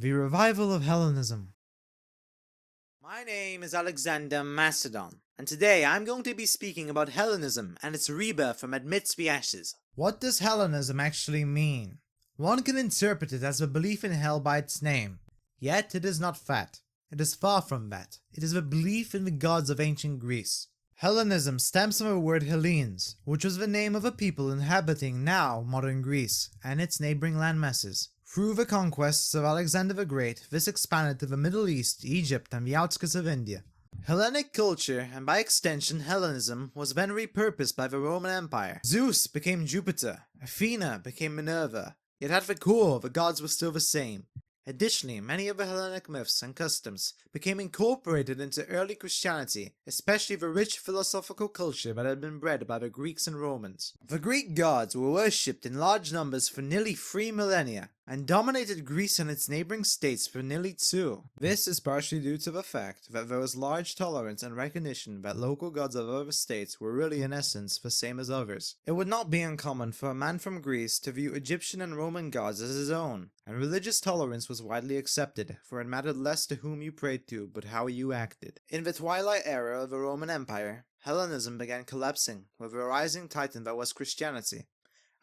The Revival of Hellenism. My name is Alexander Macedon, and today I'm going to be speaking about Hellenism and its rebirth from amidst the ashes. What does Hellenism actually mean? One can interpret it as the belief in hell by its name, yet it is not that. It is far from that. It is the belief in the gods of ancient Greece. Hellenism stems from the word Hellenes, which was the name of a people inhabiting now modern Greece and its neighboring landmasses. Through the conquests of Alexander the Great, this expanded to the Middle East, Egypt, and the outskirts of India. Hellenic culture, and by extension Hellenism, was then repurposed by the Roman Empire. Zeus became Jupiter, Athena became Minerva, yet at the core the gods were still the same. Additionally, many of the Hellenic myths and customs became incorporated into early Christianity, especially the rich philosophical culture that had been bred by the Greeks and Romans. The Greek gods were worshipped in large numbers for nearly 3 millennia, and dominated Greece and its neighboring states for nearly 2. This is partially due to the fact that there was large tolerance and recognition that local gods of other states were really in essence the same as others. It would not be uncommon for a man from Greece to view Egyptian and Roman gods as his own, and religious tolerance was widely accepted, for it mattered less to whom you prayed to, but how you acted. In the twilight era of the Roman Empire, Hellenism began collapsing, with the rising titan that was Christianity,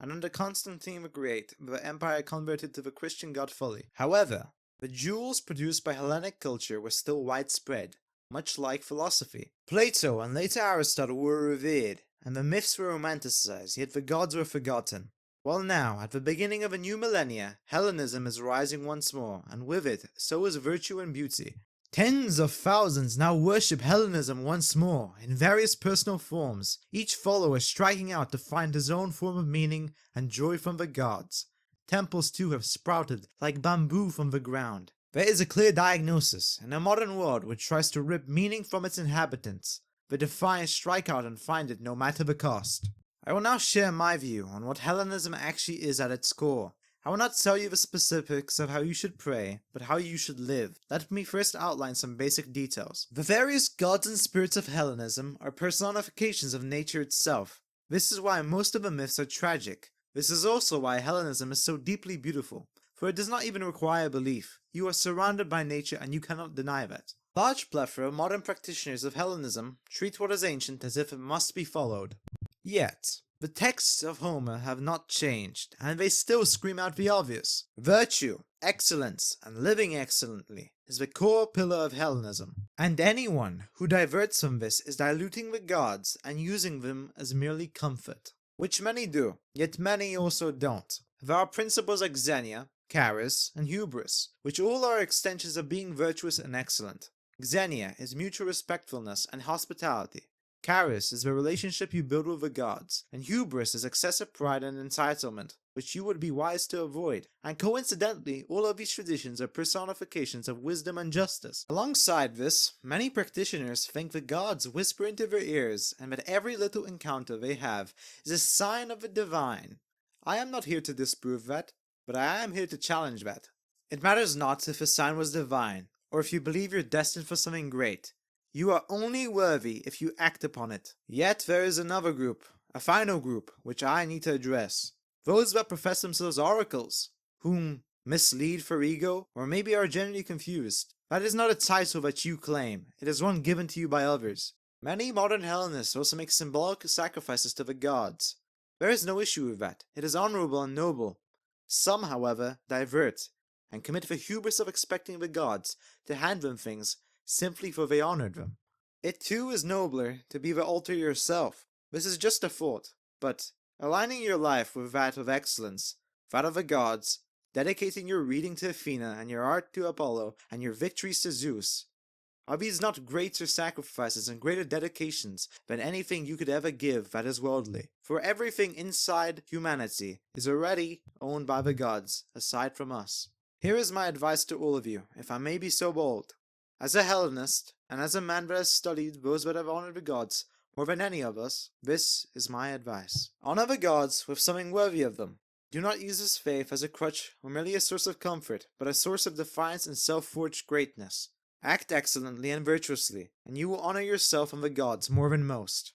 and under Constantine the Great, the empire converted to the Christian god fully. However, the jewels produced by Hellenic culture were still widespread, much like philosophy. Plato and later Aristotle were revered, and the myths were romanticized, yet the gods were forgotten. Well now, at the beginning of a new millennia, Hellenism is rising once more, and with it, so is virtue and beauty. Tens of thousands now worship Hellenism once more, in various personal forms, each follower striking out to find his own form of meaning and joy from the gods. Temples too have sprouted like bamboo from the ground. There is a clear diagnosis in a modern world which tries to rip meaning from its inhabitants. The defiant strike out and find it no matter the cost. I will now share my view on what Hellenism actually is at its core. I will not tell you the specifics of how you should pray, but how you should live. Let me first outline some basic details. The various gods and spirits of Hellenism are personifications of nature itself. This is why most of the myths are tragic. This is also why Hellenism is so deeply beautiful, for it does not even require belief. You are surrounded by nature and you cannot deny that. Large plethora of modern practitioners of Hellenism treat what is ancient as if it must be followed. Yet, the texts of Homer have not changed, and they still scream out the obvious. Virtue, excellence, and living excellently is the core pillar of Hellenism, and anyone who diverts from this is diluting the gods and using them as merely comfort, which many do, yet many also don't. There are principles like xenia, charis, and hubris, which all are extensions of being virtuous and excellent. Xenia is mutual respectfulness and hospitality. Charis is the relationship you build with the gods, and hubris is excessive pride and entitlement, which you would be wise to avoid. And coincidentally, all of these traditions are personifications of wisdom and justice. Alongside this, many practitioners think the gods whisper into their ears, and that every little encounter they have is a sign of the divine. I am not here to disprove that, but I am here to challenge that. It matters not if a sign was divine, or if you believe you're destined for something great. You are only worthy if you act upon it. Yet there is another group, a final group, which I need to address. Those that profess themselves oracles, whom mislead for ego, or maybe are genuinely confused. That is not a title that you claim, it is one given to you by others. Many modern Hellenists also make symbolic sacrifices to the gods. There is no issue with that, it is honorable and noble. Some, however, divert, and commit the hubris of expecting the gods to hand them things simply for they honored them. It too is nobler to be the altar yourself. This is just a thought, but aligning your life with that of excellence, that of the gods, dedicating your reading to Athena and your art to Apollo and your victories to Zeus, are these not greater sacrifices and greater dedications than anything you could ever give that is worldly? For everything inside humanity is already owned by the gods, aside from us. Here is my advice to all of you, if I may be so bold. As a Hellenist, and as a man that has studied those that have honored the gods more than any of us, this is my advice. Honor the gods with something worthy of them. Do not use this faith as a crutch or merely a source of comfort, but a source of defiance and self-forged greatness. Act excellently and virtuously, and you will honor yourself and the gods more than most.